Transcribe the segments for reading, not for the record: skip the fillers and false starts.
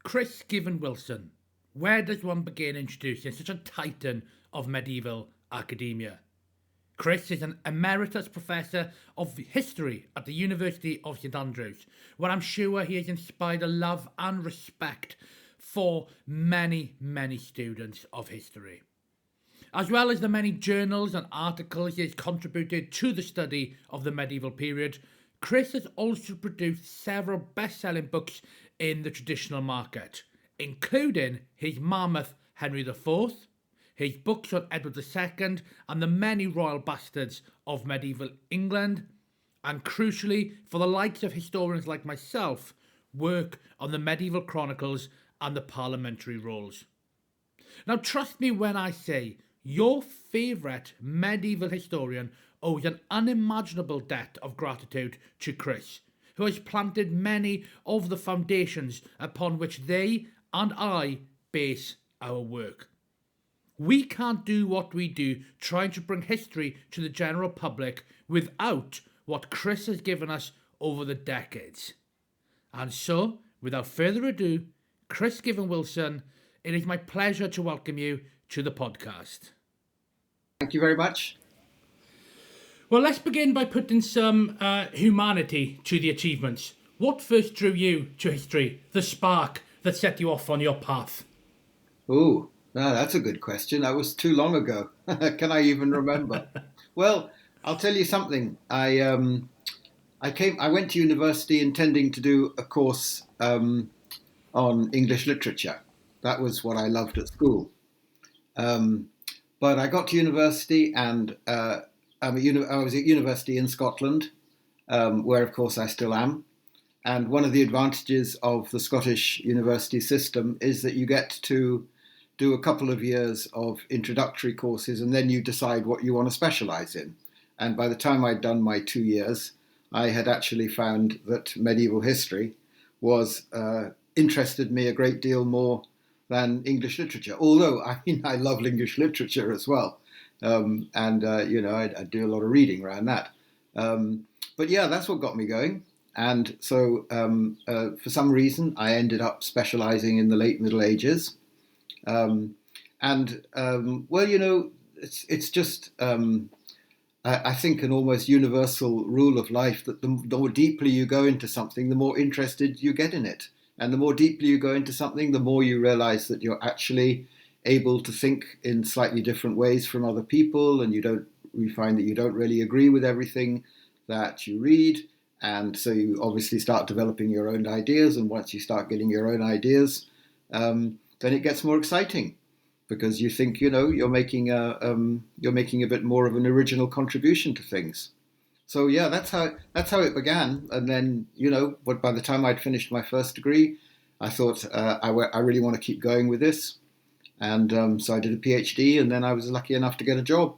Chris Given Wilson. Where does one begin introducing such a titan of medieval academia? Chris is an Emeritus Professor of History at the University of St Andrews, where I'm sure he has inspired a love and respect for many, many students of history. As well as the many journals and articles he has contributed to the study of the medieval period, Chris has also produced several best-selling books in the traditional market, including his mammoth Henry IV, his books on Edward II and the many royal bastards of medieval England, and crucially, for the likes of historians like myself, work on the medieval chronicles and the parliamentary rolls. Now, trust me when I say your favourite medieval historian owes an unimaginable debt of gratitude to Chris, who has planted many of the foundations upon which they and I base our work. We can't do what we do trying to bring history to the general public without what Chris has given us over the decades. And so, without further ado, Chris Given Wilson, it is my pleasure to welcome you to the podcast. Thank you very much. Well, let's begin by putting some humanity to the achievements. What first drew you to history, the spark that set you off on your path? Oh, no, that's a good question. That was too long ago. Can I even remember? Well, I'll tell you something. I went to university intending to do a course on English literature. That was what I loved at school. But I got to university and I was at university in Scotland, where of course I still am. And one of the advantages of the Scottish university system is that you get to do a couple of years of introductory courses and then you decide what you want to specialise in. And by the time I'd done my 2 years, I had actually found that medieval history was interested me a great deal more than English literature. Although, I love English literature as well. I do a lot of reading around that. But yeah, that's what got me going. And so for some reason, I ended up specializing in the late Middle Ages. It's just, I think, an almost universal rule of life that the more deeply you go into something, the more interested you get in it. And the more deeply you go into something, the more you realize that you're actually able to think in slightly different ways from other people, and you find that you don't really agree with everything that you read, and so you obviously start developing your own ideas. And once you start getting your own ideas, then it gets more exciting because you think you're making a bit more of an original contribution to things. So yeah, that's how it began. And then but by the time I'd finished my first degree, I thought I really want to keep going with this. And so I did a PhD, and then I was lucky enough to get a job.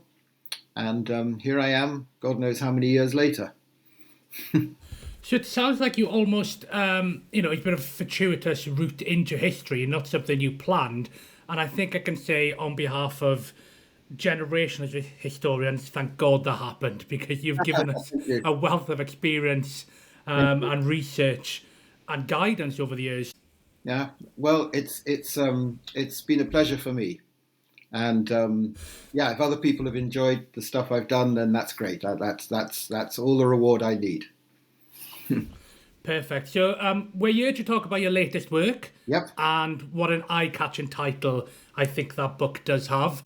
And here I am, God knows how many years later. So it sounds like you almost, it's been a fortuitous route into history and not something you planned. And I think I can say on behalf of generations of historians, thank God that happened, because you've given us a wealth of experience and research and guidance over the years. Yeah, well, it's been a pleasure for me, and if other people have enjoyed the stuff I've done, then that's great. That's all the reward I need. Perfect. So we're here to talk about your latest work. Yep. And what an eye-catching title I think that book does have.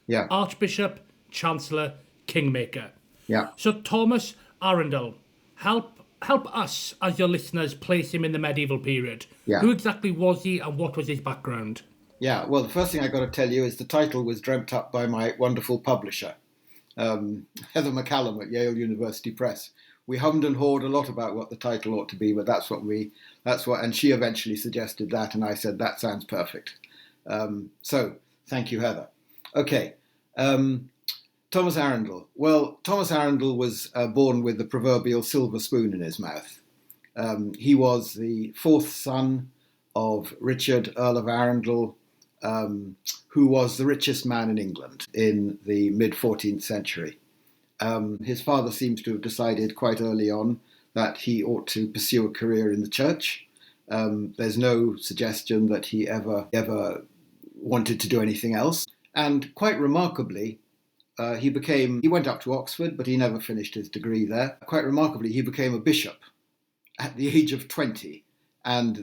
Yeah. Archbishop, Chancellor, Kingmaker. Yeah. So Thomas Arundel, help us as your listeners place him in the medieval period. Yeah. Who exactly was he and what was his background? Yeah, well, the first thing I got to tell you is the title was dreamt up by my wonderful publisher, Heather McCallum at Yale University Press. We hummed and hawed a lot about what the title ought to be, but and she eventually suggested that, and I said, that sounds perfect. So thank you, Heather. Okay. Thomas Arundel. Well, Thomas Arundel was born with the proverbial silver spoon in his mouth. He was the fourth son of Richard, Earl of Arundel, who was the richest man in England in the mid-14th century. His father seems to have decided quite early on that he ought to pursue a career in the church, There's no suggestion that he ever wanted to do anything else. And quite remarkably, he went up to Oxford, but he never finished his degree there. Quite remarkably, he became a bishop at the age of 20. And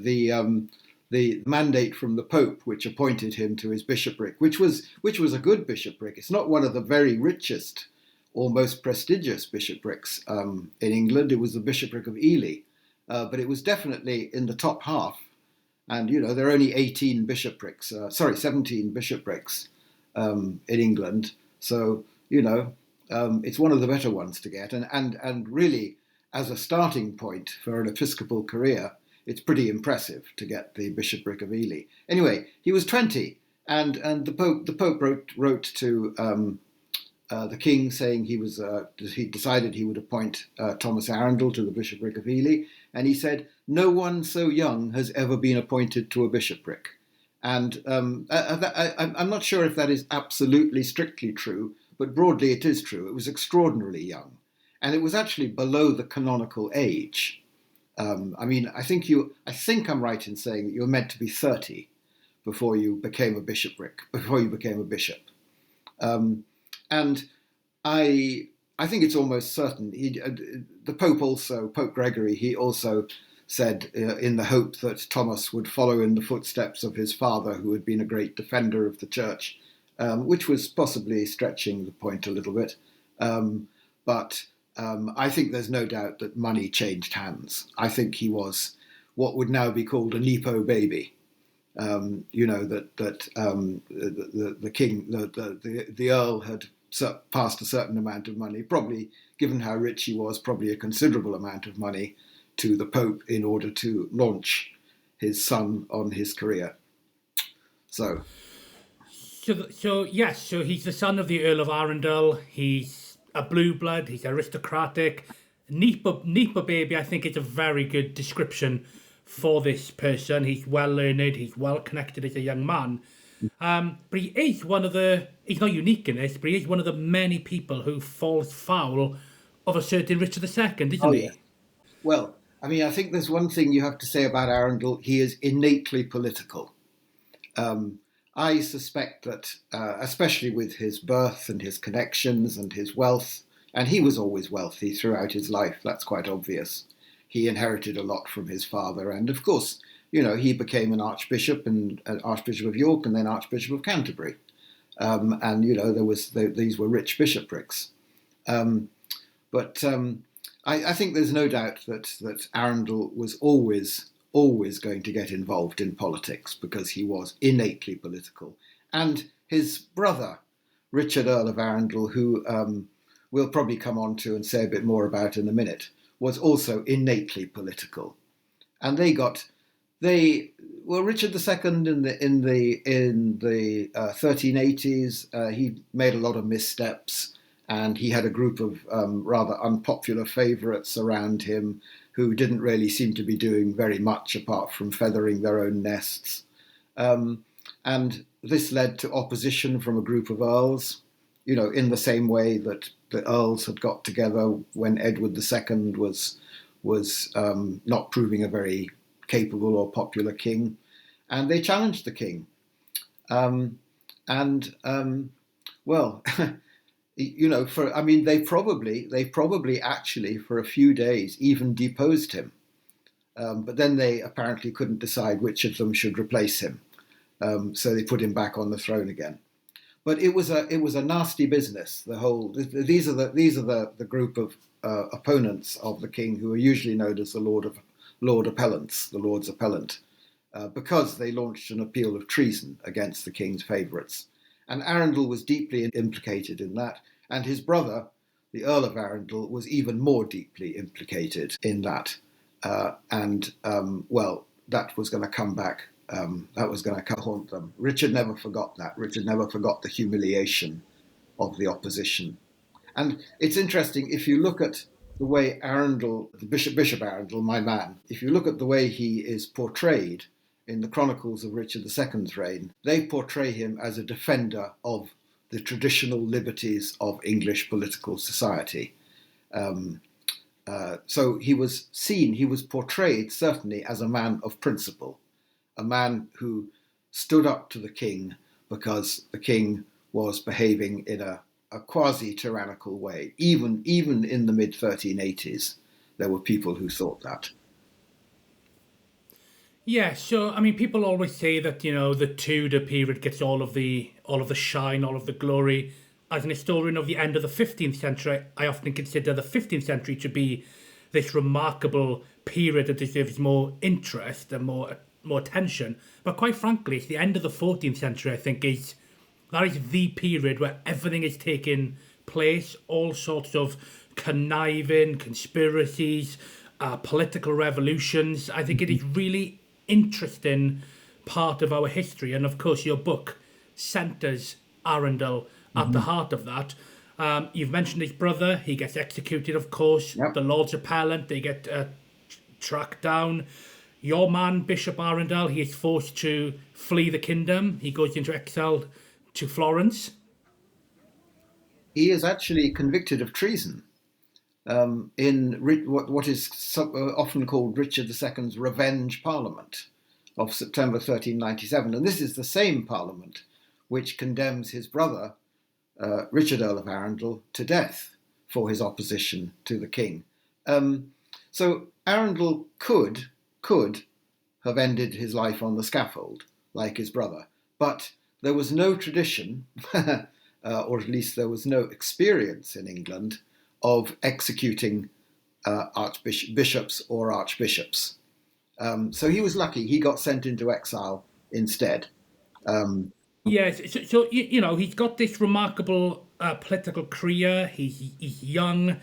the mandate from the Pope, which appointed him to his bishopric, which was a good bishopric. It's not one of the very richest or most prestigious bishoprics in England. It was the bishopric of Ely, but it was definitely in the top half. And there are only 17 bishoprics in England. So it's one of the better ones to get. And really, as a starting point for an episcopal career, it's pretty impressive to get the bishopric of Ely. Anyway, he was 20, and the Pope wrote to the king saying he decided he would appoint Thomas Arundel to the bishopric of Ely, and he said, "No one so young has ever been appointed to a bishopric." And I'm not sure if that is absolutely strictly true, but broadly it is true. It was extraordinarily young, and it was actually below the canonical age. I think I'm right in saying that you were meant to be 30 before you became a bishop. And I think it's almost certain. The Pope Gregory, he also said in the hope that Thomas would follow in the footsteps of his father, who had been a great defender of the church, which was possibly stretching the point a little bit. But I think there's no doubt that money changed hands. I think he was what would now be called a Nepo baby. The king, the Earl had passed a certain amount of money, probably, given how rich he was, probably a considerable amount of money to the Pope in order to launch his son on his career. So he's the son of the Earl of Arundel. He's a blue blood. He's aristocratic. Nepo baby, I think, is a very good description for this person. He's well learned. He's well connected as a young man. But he is he's not unique in this, but he is one of the many people who falls foul of a certain Richard II, isn't he? Yeah. Well, I think there's one thing you have to say about Arundel. He is innately political. I suspect that, especially with his birth and his connections and his wealth, and he was always wealthy throughout his life, that's quite obvious. He inherited a lot from his father, and of course, he became an archbishop, and Archbishop of York, and then Archbishop of Canterbury. These were rich bishoprics. But I think there's no doubt that Arundel was always going to get involved in politics because he was innately political. And his brother, Richard, Earl of Arundel, who we'll probably come on to and say a bit more about in a minute, was also innately political. And Richard II in the 1380s, he made a lot of missteps, and he had a group of rather unpopular favourites around him who didn't really seem to be doing very much apart from feathering their own nests. And this led to opposition from a group of earls, in the same way that the earls had got together when Edward II was not proving a very capable or popular king, and they challenged the king. They probably actually for a few days even deposed him, but then they apparently couldn't decide which of them should replace him, so they put him back on the throne again. But it was a nasty business. These are the group of opponents of the king, who are usually known as the Lords Appellant, because they launched an appeal of treason against the king's favourites. And Arundel was deeply implicated in that, and his brother, the Earl of Arundel, was even more deeply implicated in that. That was going to come back. That was going to haunt them. Richard never forgot that. Richard never forgot the humiliation of the opposition. And it's interesting, if you look at the way Arundel, Bishop Arundel, my man, if you look at the way he is portrayed in the chronicles of Richard II's reign, they portray him as a defender of the traditional liberties of English political society. So he was portrayed certainly as a man of principle, a man who stood up to the king because the king was behaving in a quasi-tyrannical way. Even in the mid-1380s, there were people who thought that. Yeah, so I mean, people always say that the Tudor period gets all of the shine, all of the glory. As an historian of the end of the 15th century, I often consider the 15th century to be this remarkable period that deserves more interest and more attention. But quite frankly, it's the end of the 14th century. I think is the period where everything is taking place, all sorts of conniving, conspiracies, political revolutions. I think it is really interesting part of our history, and of course, your book centers Arundel at the heart of that. You've mentioned his brother; he gets executed. Of course, Yep. the Lords Appellant, they get tracked down. Your man, Bishop Arundel, he is forced to flee the kingdom. He goes into exile to Florence. He is actually convicted of treason in what is often called Richard II's Revenge Parliament of September 1397. And this is the same Parliament which condemns his brother, Richard Earl of Arundel, to death for his opposition to the king. So Arundel could have ended his life on the scaffold, like his brother, but there was no tradition, or at least there was no experience in England of executing bishops or archbishops. So he was lucky; he got sent into exile instead. Yes, so he's got this remarkable political career. He's young.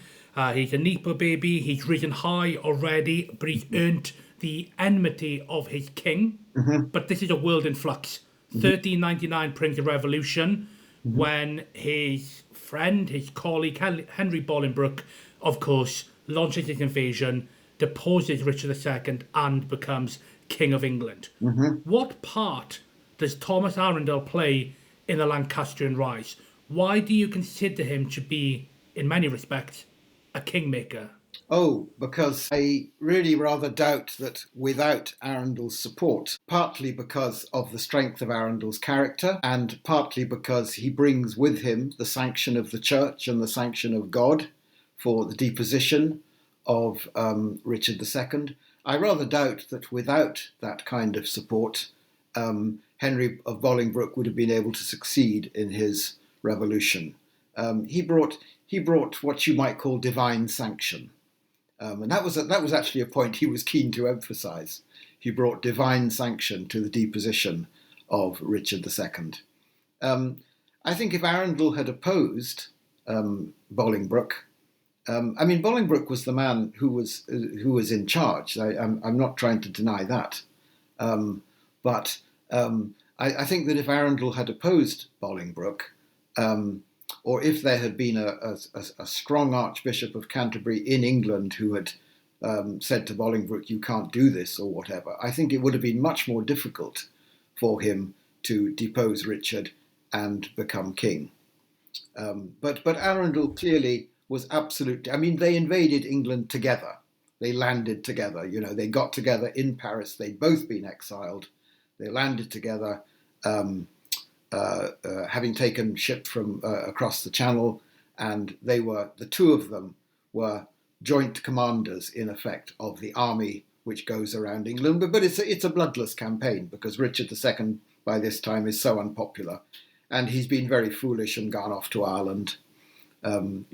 He's a Nepo baby. He's risen high already, but he's earned the enmity of his king. But this is a world in flux. 1399 brings a revolution when his friend, his colleague, Henry Bolingbroke, of course, launches his invasion, deposes Richard II, and becomes King of England. What part does Thomas Arundel play in the Lancastrian rise? Why do you consider him to be, in many respects, a kingmaker? Oh, because I really rather doubt that without Arundel's support, partly because of the strength of Arundel's character, and partly because he brings with him the sanction of the church and the sanction of God for the deposition of Richard II. I rather doubt that without that kind of support, Henry of Bolingbroke would have been able to succeed in his revolution. He brought what you might call divine sanction. And that was actually a point he was keen to emphasise. He brought divine sanction to the deposition of Richard II. I think if Arundel had opposed Bolingbroke, Bolingbroke was the man who was in charge. I'm not trying to deny that, but I think that if Arundel had opposed Bolingbroke, or if there had been a strong Archbishop of Canterbury in England who had said to Bolingbroke, "You can't do this," or whatever, I think it would have been much more difficult for him to depose Richard and become king. But Arundel clearly was absolutely. I mean, they invaded England together. They landed together. They got together in Paris. They'd both been exiled. They landed together. Having taken ship from across the Channel, and the two of them were joint commanders, in effect, of the army which goes around England. But it's a bloodless campaign because Richard II by this time is so unpopular, and he's been very foolish and gone off to Ireland, and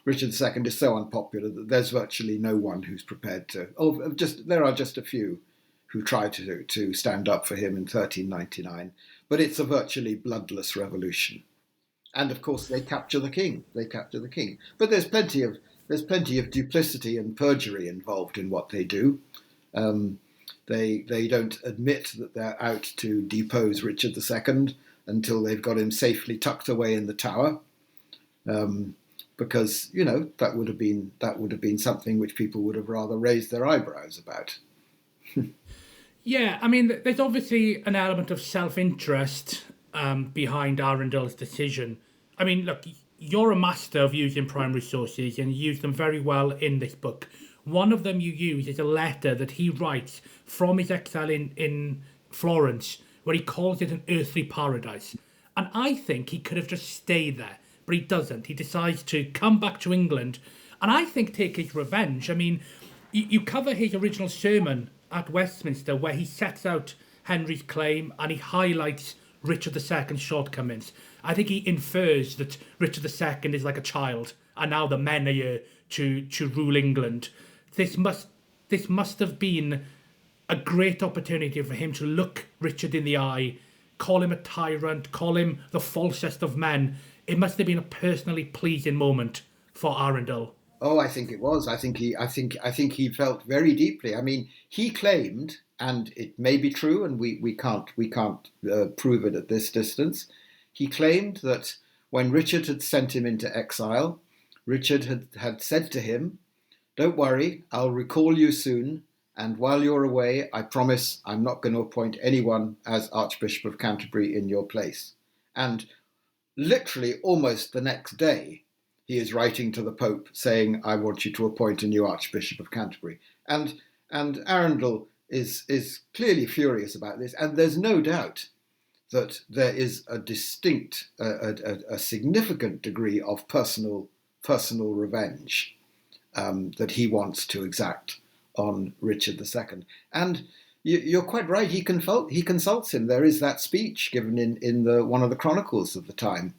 Richard II is so unpopular that there's virtually no one who's prepared to. There are just a few who tried to stand up for him in 1399, but it's a virtually bloodless revolution. And of course, they capture the king. But there's plenty of duplicity and perjury involved in what they do. They don't admit that they're out to depose Richard II until they've got him safely tucked away in the Tower, because that would have been something which people would have rather raised their eyebrows about. Yeah, I mean, there's obviously an element of self-interest behind Arundel's decision. I mean, look, You're a master of using primary sources, and you use them very well in this book. One of them you use is a letter that he writes from his exile in Florence, where he calls it an earthly paradise. And I think he could have just stayed there, but he doesn't. He decides to come back to England, and I think take his revenge. I mean, you cover his original sermon at Westminster, where he sets out Henry's claim and he highlights Richard II's shortcomings. I think he infers that Richard II is like a child, and now the men are here to rule England. This must have been a great opportunity for him to look Richard in the eye, call him a tyrant, call him the falsest of men. It must have been a personally pleasing moment for Arundel. Oh, I think it was. I think he felt very deeply. I mean, he claimed, and it may be true, and we can't prove it at this distance. He claimed that when Richard had sent him into exile, Richard had said to him, "Don't worry, I'll recall you soon, and while you're away, I promise I'm not going to appoint anyone as Archbishop of Canterbury in your place." And literally almost the next day, he is writing to the Pope saying, "I want you to appoint a new Archbishop of Canterbury." And Arundel is clearly furious about this, and there's no doubt that there is a distinct, a significant degree of personal revenge that he wants to exact on Richard II. And you're quite right. He consults him. There is that speech given in one of the chronicles of the time,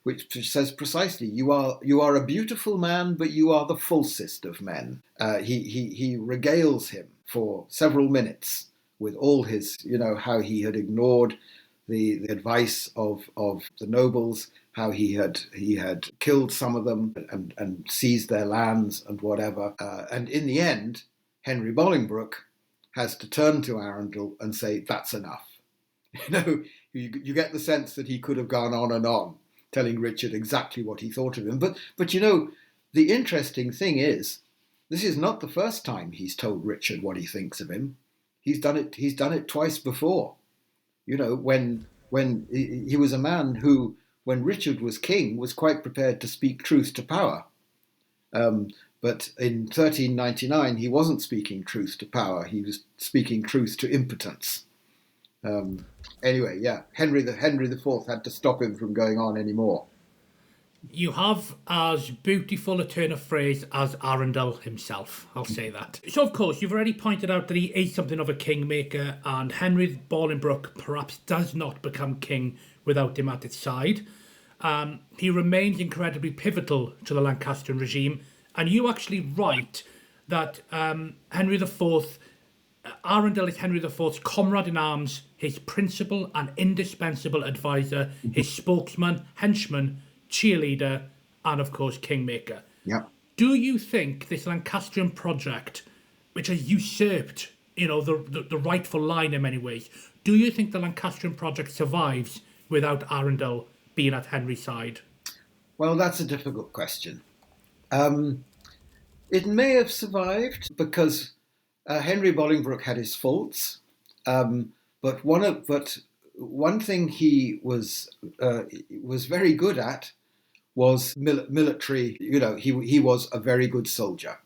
which says precisely, "You are a beautiful man, but you are the falsest of men." He regales him for several minutes with all his, how he had ignored the advice of the nobles, how he had killed some of them and seized their lands and whatever. And in the end, Henry Bolingbroke has to turn to Arundel and say, "That's enough." You get the sense that he could have gone on, telling Richard exactly what he thought of him. But the interesting thing is, this is not the first time he's told Richard what he thinks of him. He's done it twice before. When he was a man who, when Richard was king, was quite prepared to speak truth to power. But in 1399, he wasn't speaking truth to power. He was speaking truth to impotence. Anyway, yeah, Henry IV had to stop him from going on anymore. You have as beautiful a turn of phrase as Arundel himself, I'll say that. So, of course, you've already pointed out that he is something of a kingmaker, and Henry Bolingbroke perhaps does not become king without him at his side. He remains incredibly pivotal to the Lancastrian regime, and you actually write that Henry IV, Arundel is Henry IV's comrade in arms, his principal and indispensable advisor, his spokesman, henchman, cheerleader, and of course kingmaker. Yeah. Do you think this Lancastrian project, which has usurped, the rightful line in many ways, do you think the Lancastrian project survives without Arundel being at Henry's side? Well, that's a difficult question. It may have survived because Henry Bolingbroke had his faults, but one thing he was very good at was military. He was a very good soldier.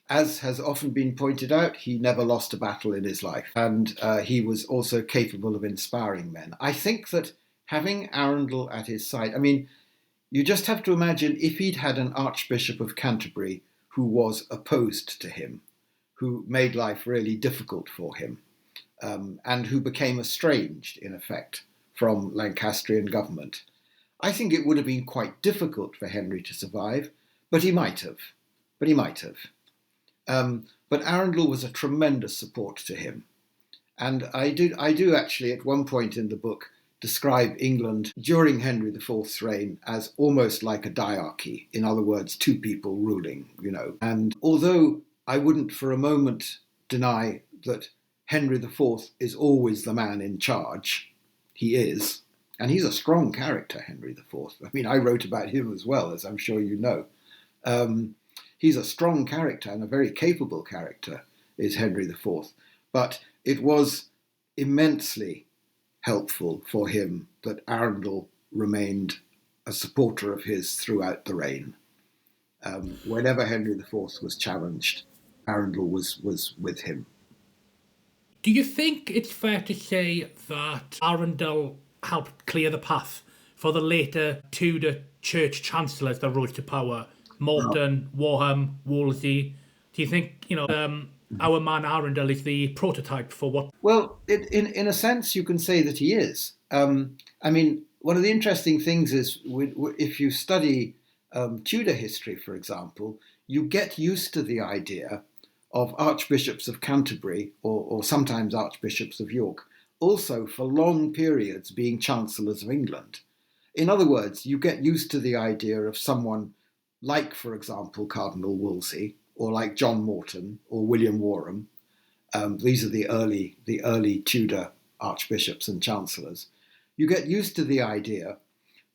As has often been pointed out, he never lost a battle in his life, and he was also capable of inspiring men. I think that having Arundel at his side, I mean, you just have to imagine if he'd had an Archbishop of Canterbury who was opposed to him, who made life really difficult for him, and who became estranged, in effect, from Lancastrian government. I think it would have been quite difficult for Henry to survive, but he might have. But Arundel was a tremendous support to him. And I do actually, at one point in the book, describe England during Henry IV's reign as almost like a diarchy. In other words, two people ruling, And although I wouldn't for a moment deny that Henry IV is always the man in charge, he is. And he's a strong character, Henry IV. I mean, I wrote about him as well, as I'm sure you know. He's a strong character and a very capable character, is Henry IV. But it was immensely helpful for him that Arundel remained a supporter of his throughout the reign. Whenever Henry IV was challenged, Arundel was with him. Do you think it's fair to say that Arundel helped clear the path for the later Tudor church chancellors that rose to power? Morton, Warham, Wolsey. Do you think, our man Arundel is the prototype for what? Well, in a sense, you can say that he is. One of the interesting things is if you study Tudor history, for example, you get used to the idea of archbishops of Canterbury or sometimes archbishops of York also for long periods being chancellors of England. In other words, you get used to the idea of someone like, for example, Cardinal Wolsey, or like John Morton or William Warham. These are the early Tudor archbishops and chancellors. You get used to the idea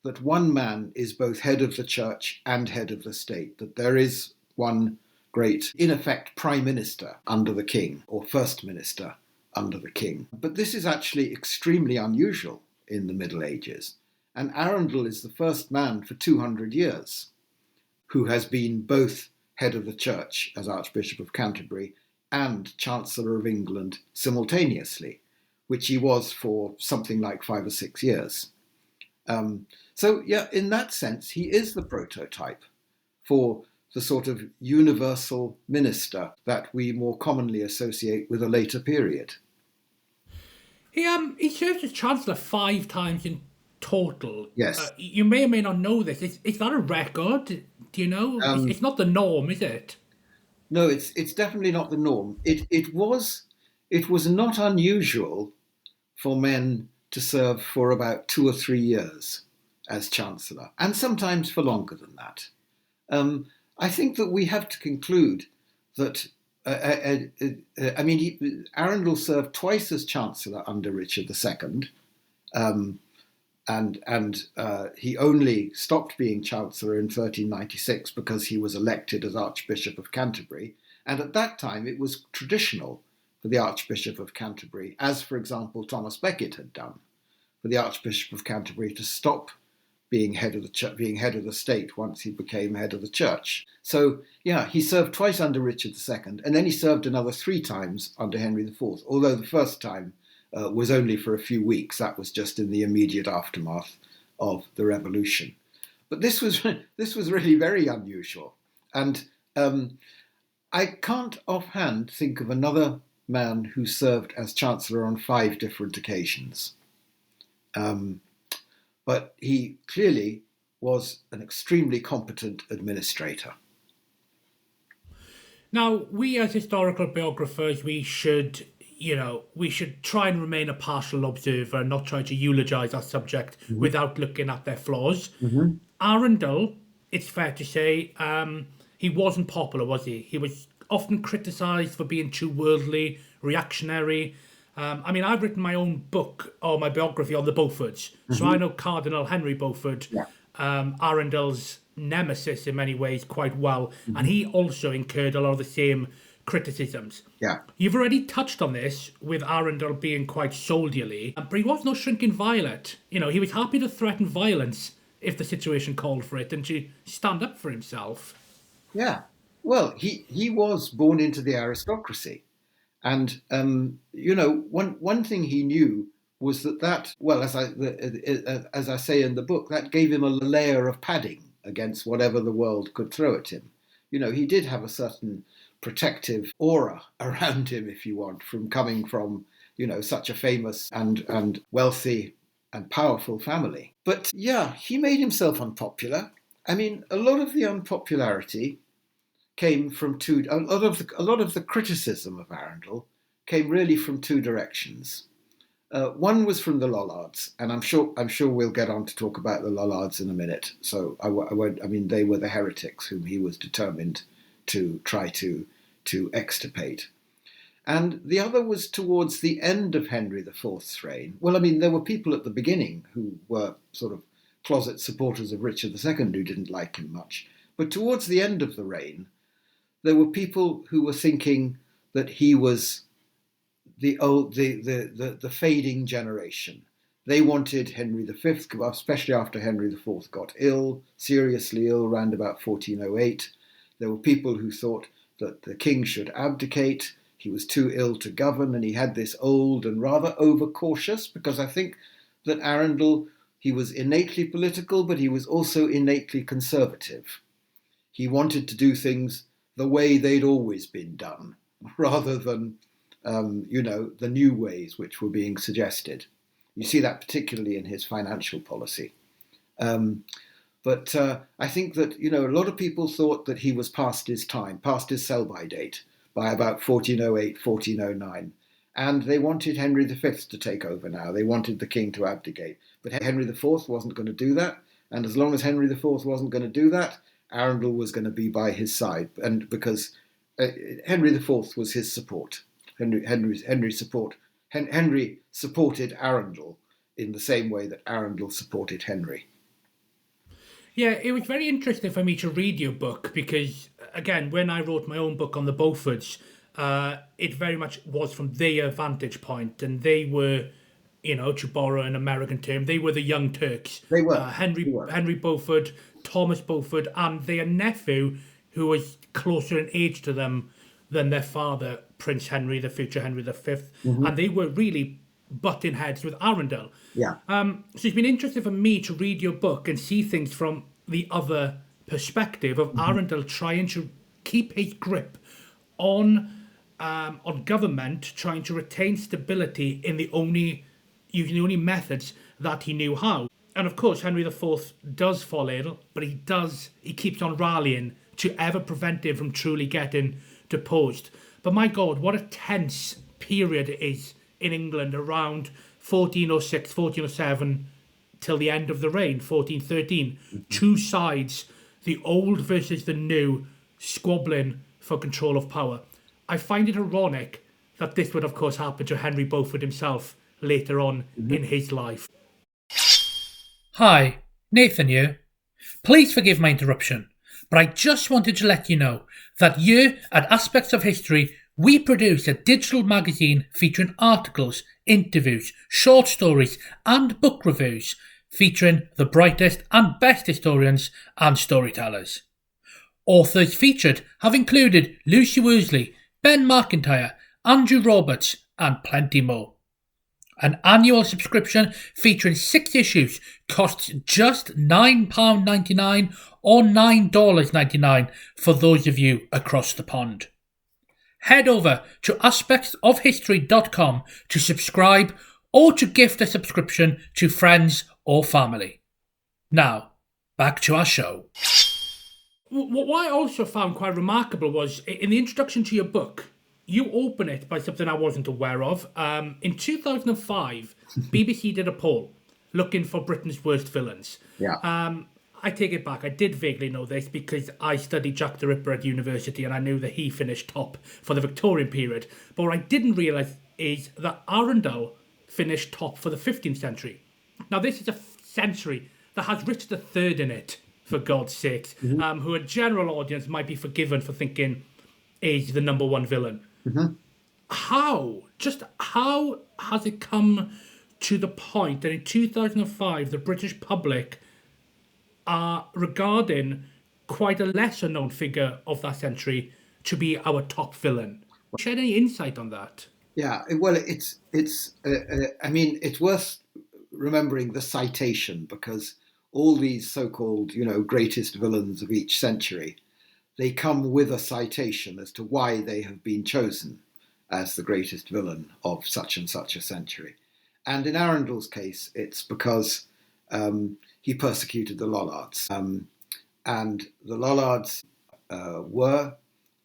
that one man is both head of the church and head of the state, that there is one great, in effect, prime minister under the king, or first minister under the king. But this is actually extremely unusual in the Middle Ages. And Arundel is the first man for 200 years who has been both head of the church as Archbishop of Canterbury and Chancellor of England simultaneously, which he was for something like 5 or 6 years. In that sense, he is the prototype for the sort of universal minister that we more commonly associate with a later period. He served as Chancellor 5 times in total. Yes. You may or may not know this. Is that a record? Do you know? It's not the norm, is it? No, it's definitely not the norm. It was not unusual for men to serve for about 2 or 3 years as Chancellor, and sometimes for longer than that. I think that we have to conclude that Arundel served twice as Chancellor under Richard II, and he only stopped being Chancellor in 1396 because he was elected as Archbishop of Canterbury. And at that time, it was traditional for the Archbishop of Canterbury, as, for example, Thomas Becket had done, for the Archbishop of Canterbury to stop being head of the state once he became head of the church. So, he served twice under Richard II, and then he served another 3 times under Henry IV, although the first time was only for a few weeks. That was just in the immediate aftermath of the revolution. But this was really very unusual. And I can't offhand think of another man who served as Chancellor on 5 different occasions. But he clearly was an extremely competent administrator. Now, we as historical biographers, we should try and remain a partial observer and not try to eulogise our subject without looking at their flaws. Arundel, it's fair to say, he wasn't popular, was he? He was often criticised for being too worldly, reactionary. I've written my own book, or my biography, on the Beauforts. So I know Cardinal Henry Beaufort, Arundel's nemesis in many ways, quite well. And he also incurred a lot of the same criticisms. Yeah. You've already touched on this with Arundel being quite soldierly, but he was no shrinking violet. He was happy to threaten violence if the situation called for it and to stand up for himself. Yeah. Well, he was born into the aristocracy. And, one thing he knew was that, as I say in the book, that gave him a layer of padding against whatever the world could throw at him. He did have a certain protective aura around him, if you want, from coming from, such a famous and wealthy and powerful family. But he made himself unpopular. A lot of the unpopularity came from a lot of the criticism of Arundel came really from 2 directions. One was from the Lollards, and I'm sure we'll get on to talk about the Lollards in a minute. So I won't. They were the heretics whom he was determined to try to extirpate. And the other was towards the end of Henry IV's reign. Well, there were people at the beginning who were sort of closet supporters of Richard II who didn't like him much. But towards the end of the reign, there were people who were thinking that he was the fading generation, They wanted Henry V, especially after Henry IV got ill, seriously ill, around about 1408. There were people who thought that the king should abdicate. He was too ill to govern, and he had this old and rather overcautious, because I think that Arundel, he was innately political, but he was also innately conservative. He wanted to do things the way they'd always been done, rather than, the new ways which were being suggested. You see that particularly in his financial policy. But I think that, a lot of people thought that he was past his time, past his sell-by date, by about 1408, 1409. And they wanted Henry V to take over now. They wanted the king to abdicate. But Henry IV wasn't going to do that. And as long as Henry IV wasn't going to do that, Arundel was going to be by his side. And because Henry IV was his support. Henry supported Arundel in the same way that Arundel supported Henry. Yeah, it was very interesting for me to read your book because, again, when I wrote my own book on the Beauforts, it very much was from their vantage point, and they were, to borrow an American term, they were the Young Turks. They were. Henry Beaufort, Thomas Beaufort, and their nephew, who was closer in age to them than their father, Prince Henry, the future Henry V, and they were really butting heads with Arundel. Yeah. So it's been interesting for me to read your book and see things from the other perspective of Arundel trying to keep his grip on government, trying to retain stability in using the only methods that he knew how. And of course, Henry IV does fall ill, but he keeps on rallying to ever prevent him from truly getting deposed. But my God, what a tense period it is in England around 1406, 1407 till the end of the reign, 1413. Two sides, the old versus the new, squabbling for control of power. I find it ironic that this would, of course, happen to Henry Beaufort himself later on in his life. Hi, Nathen here. Please forgive my interruption, but I just wanted to let you know that here at Aspects of History, we produce a digital magazine featuring articles, interviews, short stories, and book reviews featuring the brightest and best historians and storytellers. Authors featured have included Lucy Worsley, Ben McIntyre, Andrew Roberts, and plenty more. An annual subscription featuring 6 issues costs just £9.99 or $9.99 for those of you across the pond. Head over to aspectsofhistory.com to subscribe or to gift a subscription to friends or family. Now, back to our show. What I also found quite remarkable was, in the introduction to your book, you open it by something I wasn't aware of. In 2005, BBC did a poll looking for Britain's worst villains. Yeah. I take it back. I did vaguely know this because I studied Jack the Ripper at university and I knew that he finished top for the Victorian period. But what I didn't realise is that Arundel finished top for the 15th century. Now, this is a century that has Richard III in it, for God's sake, who a general audience might be forgiven for thinking is the number one villain. How has it come to the point that in 2005 the British public are regarding quite a lesser known figure of that century to be our top villain? Shed any insight on that? Yeah, well, it's worth remembering the citation, because all these so-called, greatest villains of each century, they come with a citation as to why they have been chosen as the greatest villain of such and such a century. And in Arundel's case, it's because he persecuted the Lollards. And the Lollards were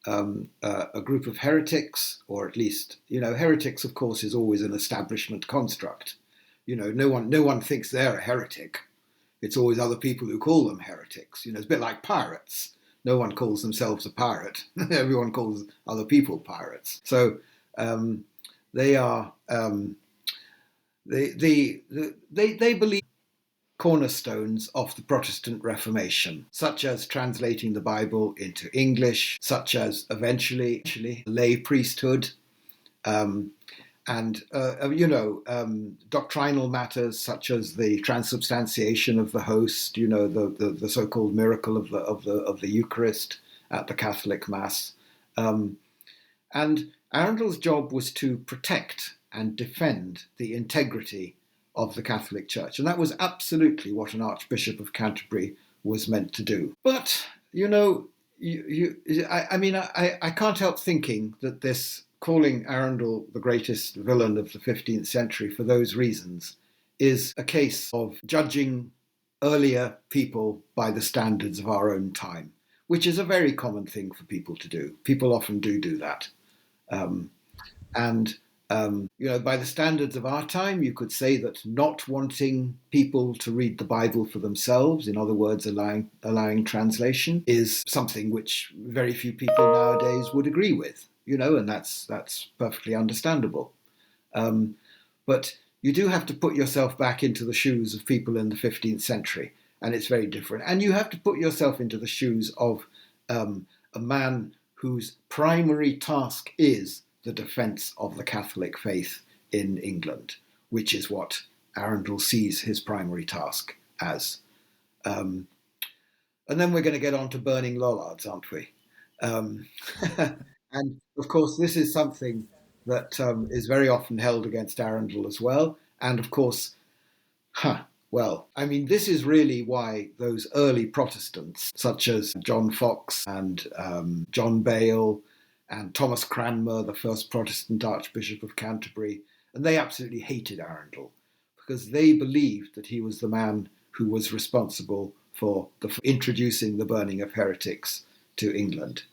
a group of heretics, or at least, heretics, of course, is always an establishment construct. No one thinks they're a heretic. It's always other people who call them heretics. It's a bit like pirates. No one calls themselves a pirate. Everyone calls other people pirates. So they are they believe cornerstones of the Protestant Reformation, such as translating the Bible into English, such as eventually lay priesthood, and doctrinal matters such as the transubstantiation of the host, the so-called miracle of the Eucharist at the Catholic Mass, and Arundel's job was to protect and defend the integrity of the Catholic Church, and that was absolutely what an Archbishop of Canterbury was meant to do. But I can't help thinking that this calling Arundel the greatest villain of the 15th century for those reasons is a case of judging earlier people by the standards of our own time, which is a very common thing for people to do. People often do that. By the standards of our time, you could say that not wanting people to read the Bible for themselves, in other words, allowing translation, is something which very few people nowadays would agree with, and that's perfectly understandable. But you do have to put yourself back into the shoes of people in the 15th century, and it's very different. And you have to put yourself into the shoes of a man whose primary task is the defence of the Catholic faith in England, which is what Arundel sees his primary task as. And then we're going to get on to burning Lollards, aren't we? And of course, this is something that is very often held against Arundel as well. And of course, this is really why those early Protestants, such as John Fox and John Bale and Thomas Cranmer, the first Protestant Archbishop of Canterbury, and they absolutely hated Arundel because they believed that he was the man who was responsible for introducing the burning of heretics to England.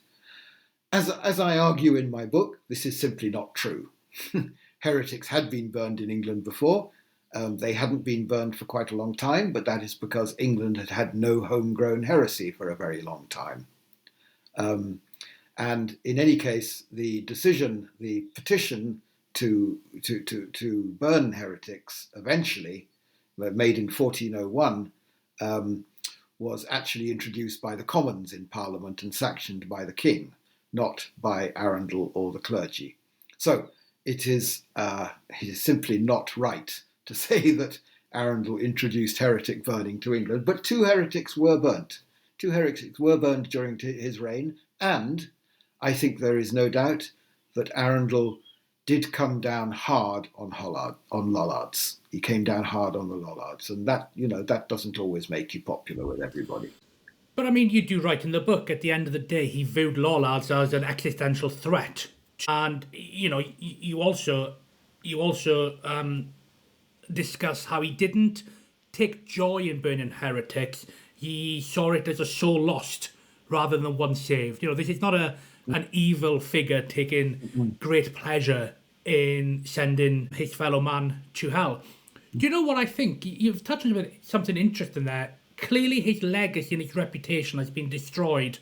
As I argue in my book, this is simply not true. Heretics had been burned in England before. They hadn't been burned for quite a long time, but that is because England had had no homegrown heresy for a very long time. And in any case, the petition to burn heretics eventually, made in 1401, was actually introduced by the Commons in Parliament and sanctioned by the King, not by Arundel or the clergy. So it is simply not right to say that Arundel introduced heretic burning to England, but two heretics were burnt. Two heretics were burned during his reign, and I think there is no doubt that Arundel did come down hard on Lollards. He came down hard on the Lollards, and that doesn't always make you popular with everybody. But I mean, you do write in the book, at the end of the day, he viewed Lollards as an existential threat. And, you also discuss how he didn't take joy in burning heretics. He saw it as a soul lost rather than one saved. This is not an evil figure taking great pleasure in sending his fellow man to hell. Do you know what I think? You've touched on something interesting there. Clearly his legacy and his reputation has been destroyed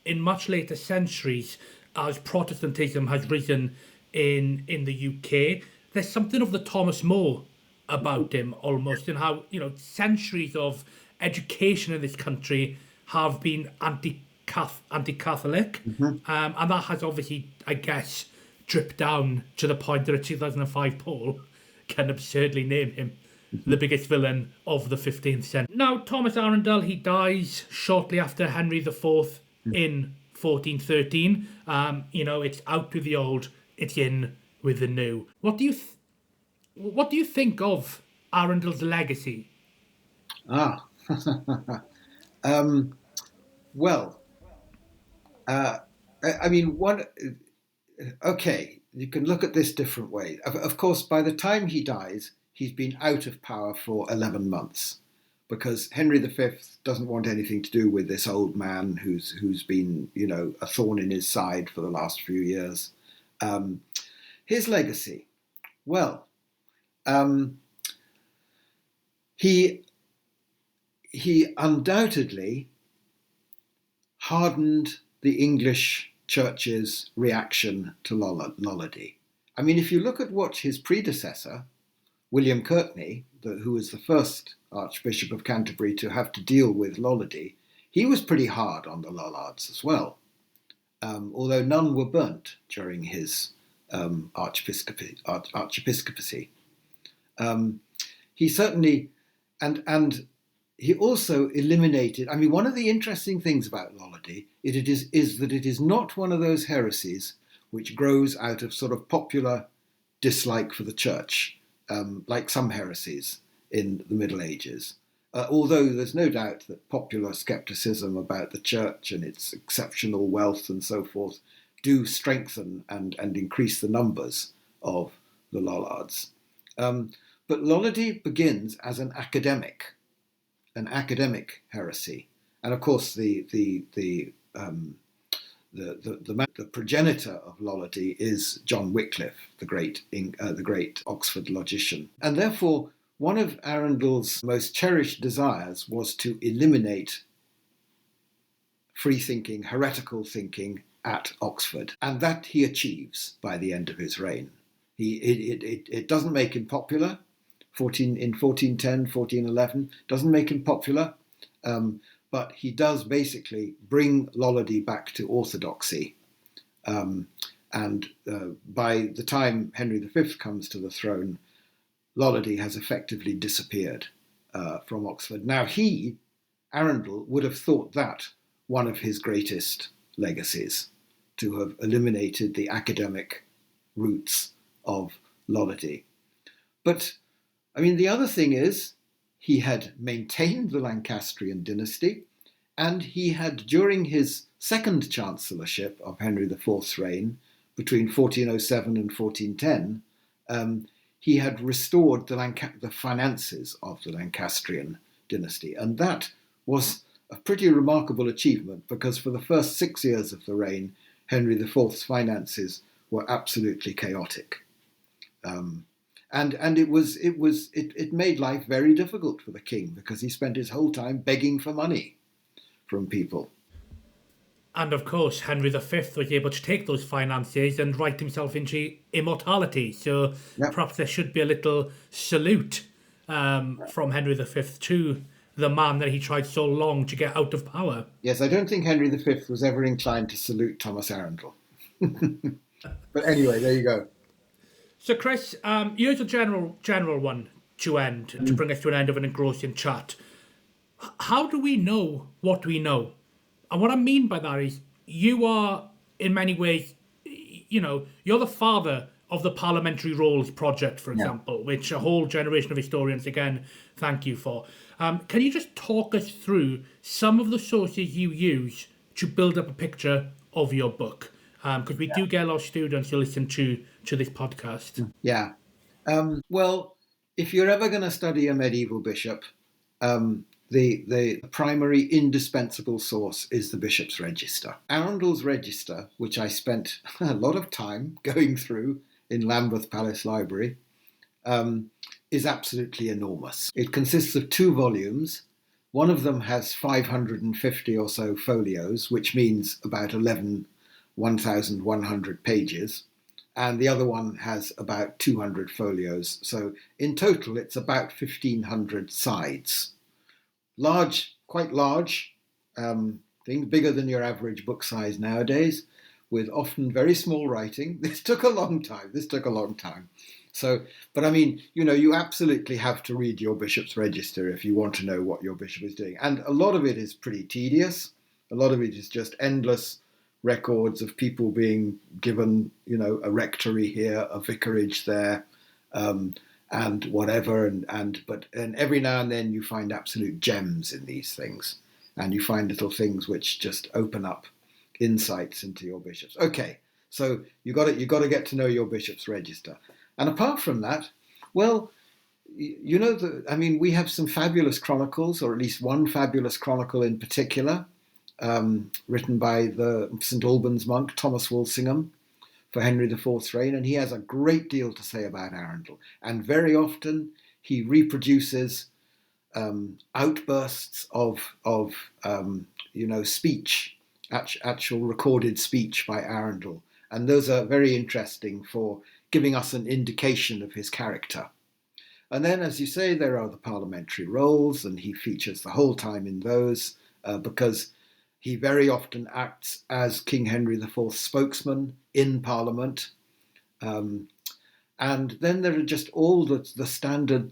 in much later centuries as Protestantism has risen in the UK. There's something of the Thomas More about him almost, in how centuries of education in this country have been anti-Catholic, and that has obviously, I guess, dripped down to the point that a 2005 poll can absurdly name him the biggest villain of the 15th century. Now, Thomas Arundel, he dies shortly after Henry IV in 1413. It's out with the old, it's in with the new. What do you think of Arundel's legacy? Okay, you can look at this different ways. Of course, by the time he dies, he's been out of power for 11 months because Henry V doesn't want anything to do with this old man who's been, a thorn in his side for the last few years. His legacy, he undoubtedly hardened the English Church's reaction to Lollardy. I mean, if you look at what his predecessor, William Courtenay, who was the first Archbishop of Canterbury to have to deal with Lollardy, he was pretty hard on the Lollards as well, although none were burnt during his archiepiscopacy. He certainly, and he also eliminated. I mean, one of the interesting things about Lollardy is that it is not one of those heresies which grows out of sort of popular dislike for the church, like some heresies in the Middle Ages. Although there's no doubt that popular scepticism about the church and its exceptional wealth and so forth do strengthen and increase the numbers of the Lollards. But Lollardy begins as an academic heresy. And of course, the progenitor of Lollardy is John Wycliffe, the great Oxford logician. And therefore, one of Arundel's most cherished desires was to eliminate free-thinking, heretical thinking at Oxford. And that he achieves by the end of his reign. It doesn't make him popular. In 1410, 1411, doesn't make him popular, but he does basically bring Lollardy back to orthodoxy. And by the time Henry V comes to the throne, Lollardy has effectively disappeared from Oxford. Now Arundel, would have thought that one of his greatest legacies, to have eliminated the academic roots of Lollardy. But I mean, the other thing is, he had maintained the Lancastrian dynasty, and he had, during his second chancellorship of Henry IV's reign, between 1407 and 1410, he had restored the finances of the Lancastrian dynasty. And that was a pretty remarkable achievement, because for the first 6 years of the reign, Henry IV's finances were absolutely chaotic. And it made life very difficult for the king, because he spent his whole time begging for money from people. And of course, Henry V was able to take those finances and write himself into immortality. So perhaps there should be a little salute from Henry V to the man that he tried so long to get out of power. Yes, I don't think Henry V was ever inclined to salute Thomas Arundel. But anyway, there you go. So, Chris, here's a general one to end, to bring us to an end of an engrossing chat. How do we know what we know? And what I mean by that is, you are, in many ways, you're the father of the Parliamentary Rolls Project, for example, which a whole generation of historians, again, thank you for. Can you just talk us through some of the sources you use to build up a picture of your book? Because we do get a lot of students who listen to this podcast. Yeah. Well, if you're ever going to study a medieval bishop, the primary indispensable source is the bishop's register. Arundel's register, which I spent a lot of time going through in Lambeth Palace Library, is absolutely enormous. It consists of 2 volumes. One of them has 550 or so folios, which means about 1,100 pages. And the other one has about 200 folios. So in total, it's about 1,500 sides. Large, quite large thing, bigger than your average book size nowadays, with often very small writing. This took a long time. So, but I mean, you absolutely have to read your bishop's register if you want to know what your bishop is doing. And a lot of it is pretty tedious. A lot of it is just endless records of people being given, a rectory here, a vicarage there, and whatever. But every now and then you find absolute gems in these things, and you find little things which just open up insights into your bishops. Okay, so you got to get to know your bishop's register. And apart from that, well, we have some fabulous chronicles, or at least one fabulous chronicle in particular, written by the St Albans monk Thomas Walsingham for Henry IV's reign, and he has a great deal to say about Arundel. And very often he reproduces outbursts of speech, actual recorded speech by Arundel, and those are very interesting for giving us an indication of his character. And then, as you say, there are the parliamentary rolls, and he features the whole time in those because he very often acts as King Henry IV's spokesman in Parliament. And then there are just all the standard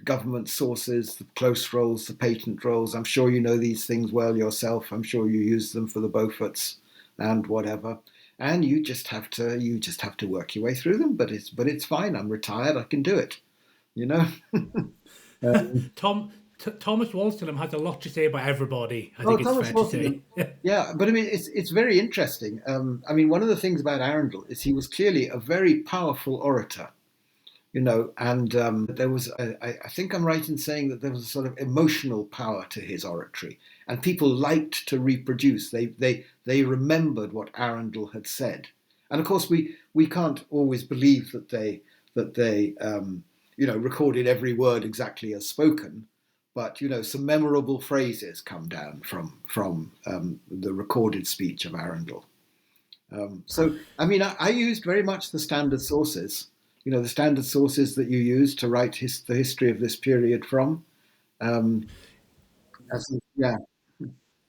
government sources, the close rolls, the patent rolls. I'm sure you know these things well yourself. I'm sure you use them for the Beauforts and whatever. And you just have to work your way through them. But it's fine. I'm retired. I can do it. You know. Thomas Walsingham has a lot to say about everybody. I think it's Thomas fair Walsingham, to say. yeah, but I mean, it's very interesting. I mean, one of the things about Arundel is he was clearly a very powerful orator, you know, and there was, I think I'm right in saying that there was a sort of emotional power to his oratory, and people liked to reproduce. They remembered what Arundel had said, and of course we can't always believe that they recorded every word exactly as spoken. But, you know, some memorable phrases come down from the recorded speech of Arundel. So, I mean, I used very much the standard sources, you know, the standard sources that you use to write the history of this period from. Yeah.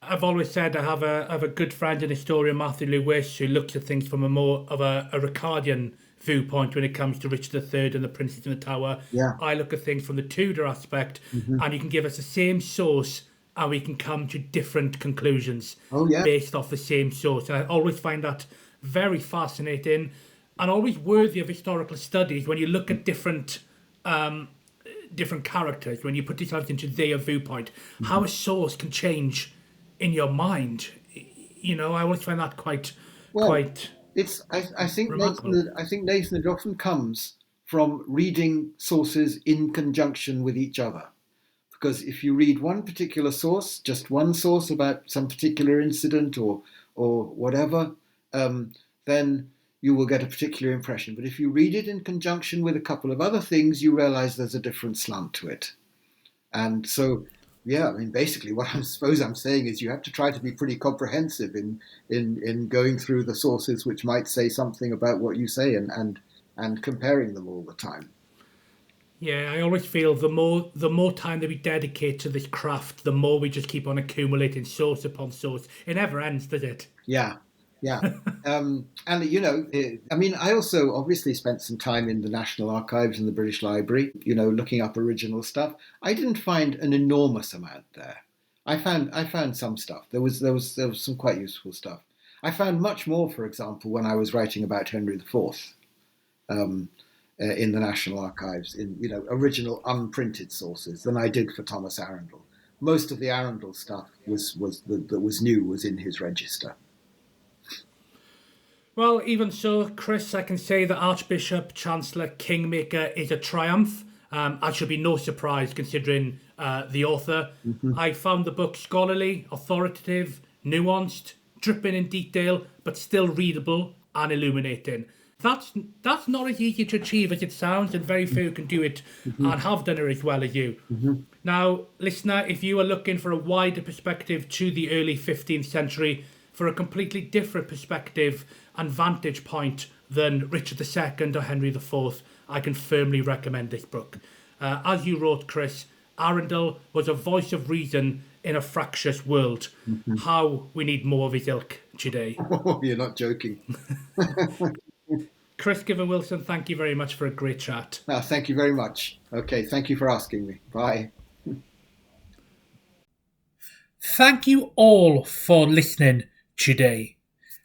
I've always said I have a good friend and historian, Matthew Lewis, who looks at things from a more of a Ricardian viewpoint when it comes to Richard III and the Princes in the Tower. Yeah. I look at things from the Tudor aspect, and you can give us the same source and we can come to different conclusions based off the same source. And I always find that very fascinating and always worthy of historical studies when you look at different characters, when you put yourself into their viewpoint, how a source can change in your mind. You know, I always find that quite. I think Nathen, it often comes from reading sources in conjunction with each other. Because if you read one particular source, just one source about some particular incident or whatever, then you will get a particular impression. But if you read it in conjunction with a couple of other things, you realize there's a different slant to it. And so, yeah, I mean, basically what I suppose I'm saying is you have to try to be pretty comprehensive in going through the sources which might say something about what you say and comparing them all the time. Yeah, I always feel the more time that we dedicate to this craft, the more we just keep on accumulating source upon source. It never ends, does it? Yeah. And, you know, I mean, I also obviously spent some time in the National Archives and the British Library, you know, looking up original stuff. I didn't find an enormous amount there. I found some stuff. There was some quite useful stuff. I found much more, for example, when I was writing about Henry IV in the National Archives, in, you know, original unprinted sources than I did for Thomas Arundel. Most of the Arundel stuff that was new was in his register. Well, even so, Chris, I can say that Archbishop, Chancellor, Kingmaker is a triumph. I should be no surprise considering the author. I found the book scholarly, authoritative, nuanced, dripping in detail, but still readable and illuminating. That's not as easy to achieve as it sounds, and very few can do it and have done it as well as you. Now, listener, if you are looking for a wider perspective to the early 15th century, for a completely different perspective and vantage point than Richard II or Henry IV, I can firmly recommend this book. As you wrote, Chris, Arundel was a voice of reason in a fractious world. How we need more of his ilk today. Oh, you're not joking. Chris Given-Wilson, thank you very much for a great chat. Thank you very much. Okay, thank you for asking me. Bye. Thank you all for listening today.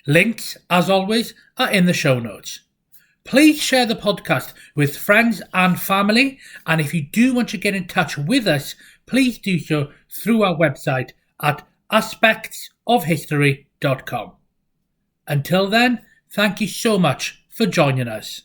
Links, as always, are in the show notes. Please share the podcast with friends and family, and if you do want to get in touch with us, please do so through our website at aspectsofhistory.com. Until then, thank you so much for joining us.